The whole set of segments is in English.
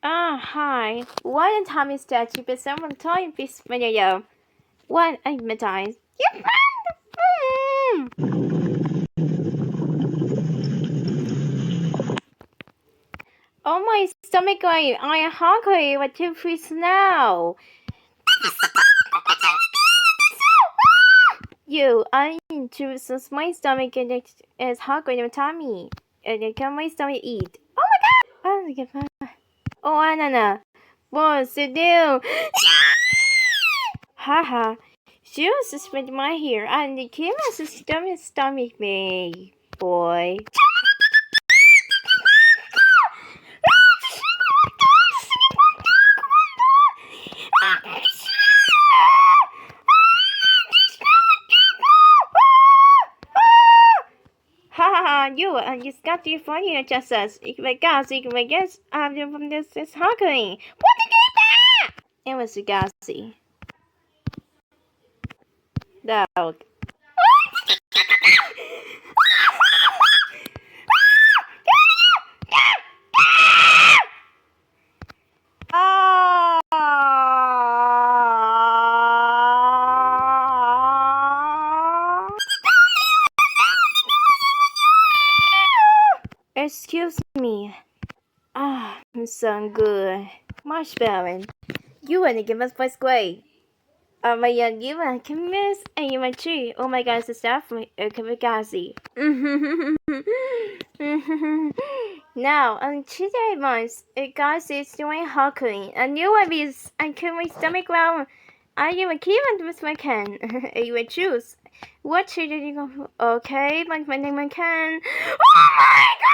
Hi. What a time is that you be someone time this video? What advertise? You found Oh my stomach going. I am hungry. What to freeze now? I into since my stomach is hungry in my tummy. And can my stomach eat? Oh my god! Oh, Anna. What's to do? Haha. She was suspended my hair and the came as a stomach me, boy. Haha, you just got your funny adjusters. Ik ben gassy, ik ben guess from this is hungry. What the game? It was gassy. Dog. Excuse me. I'm so good. Marshmallow. You wanna give us first grade? Oh my god, you want to miss and you want to. Oh my god, it's stuff from Kamikaze. Now, on Tuesday months, a guy is doing hockey. A new one is I can my stomach round. I am a key with my can. You would choose. What should you go? Okay, my name I can. Oh my god!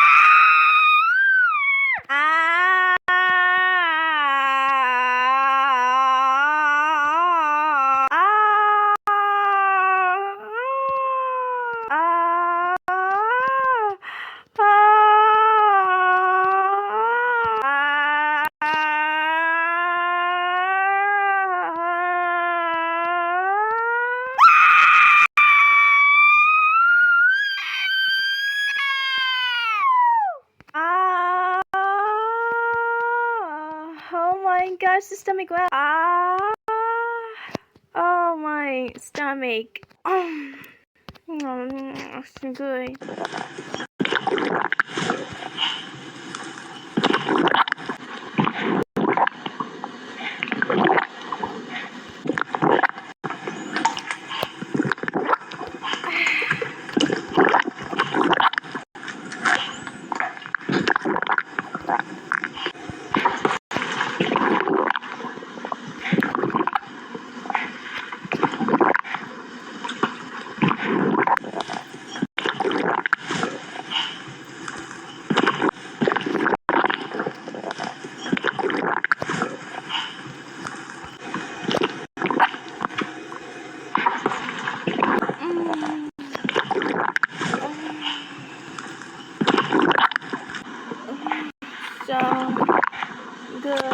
Oh my gosh, the stomach growl. Oh my stomach. So good. So good.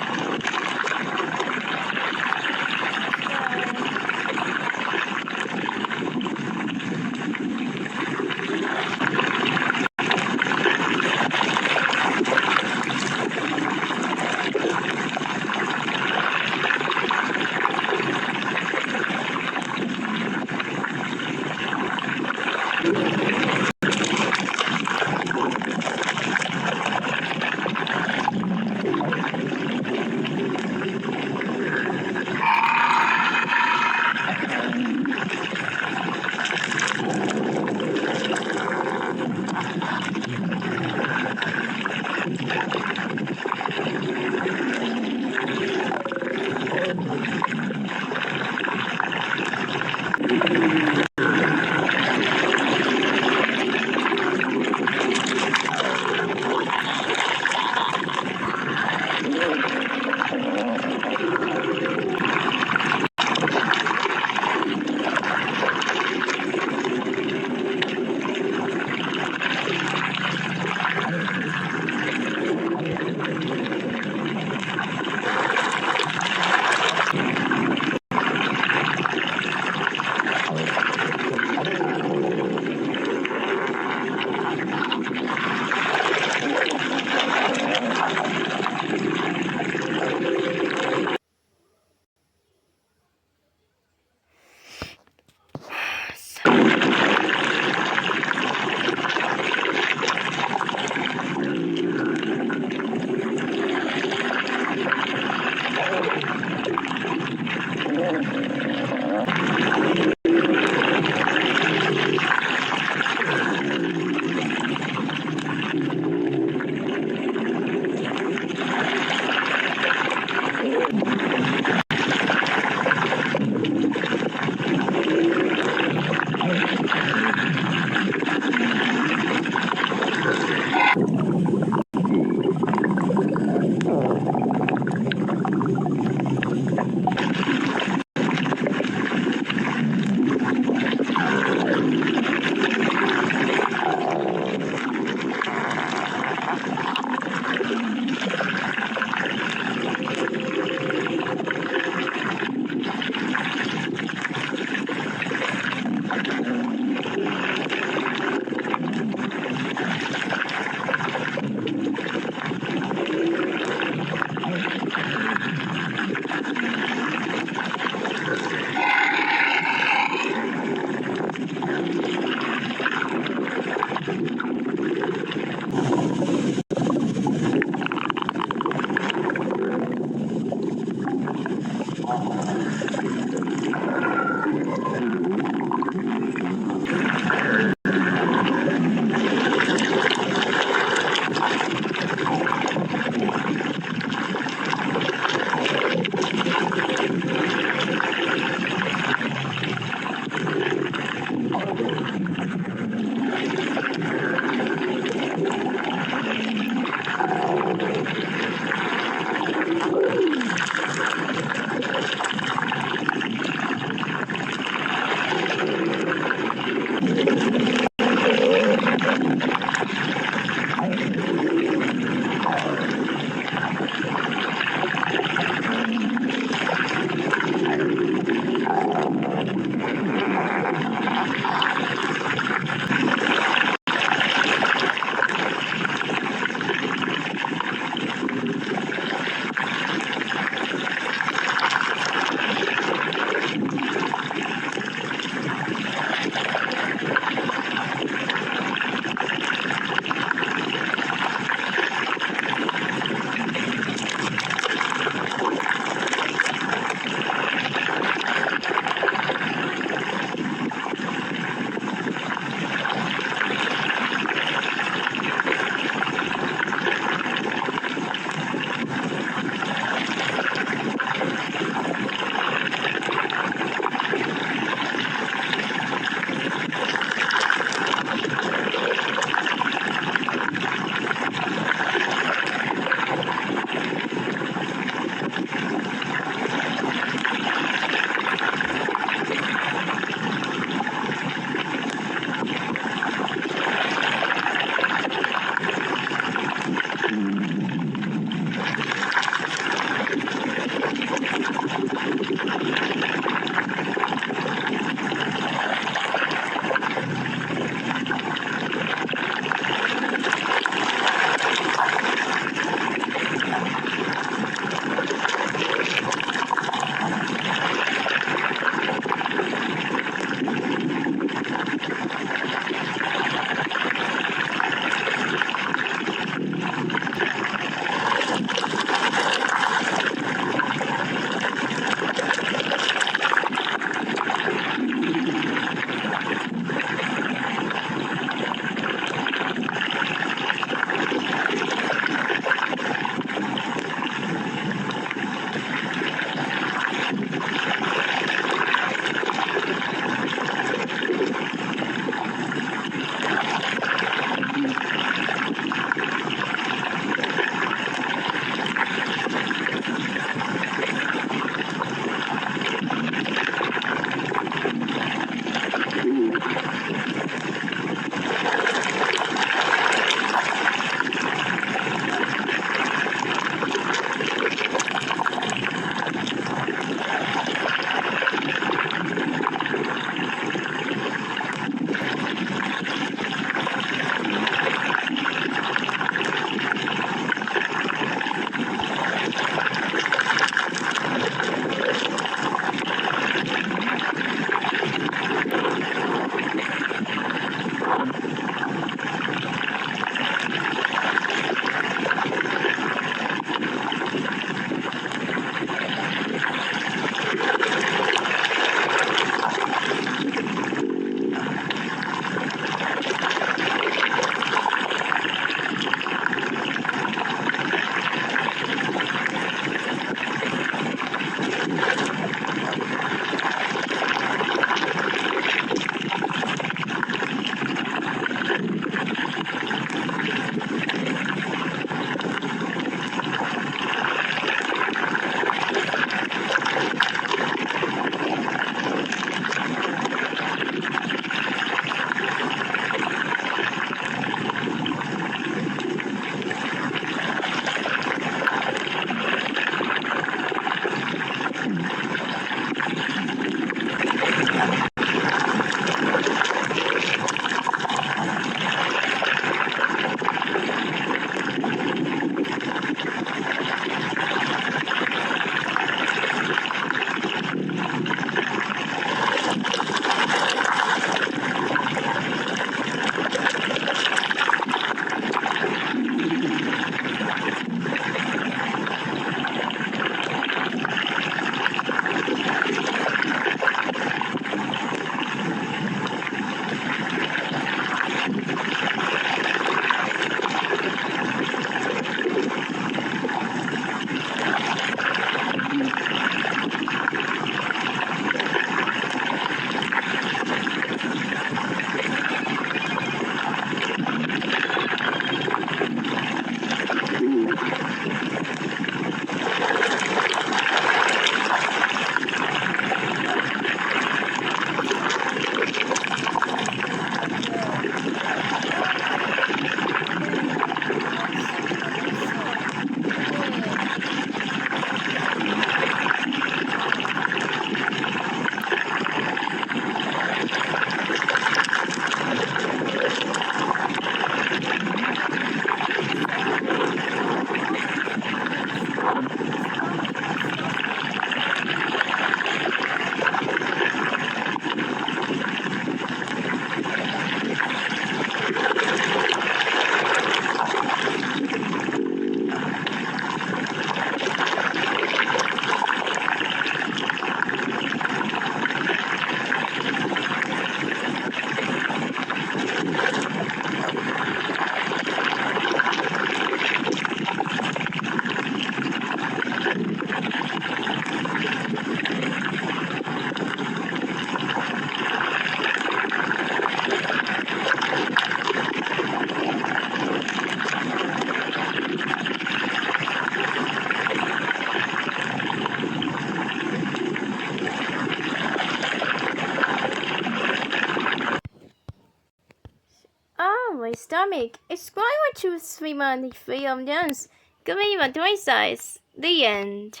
stomach. Explain what you 3 months free of dance. Give me your toy size. The end.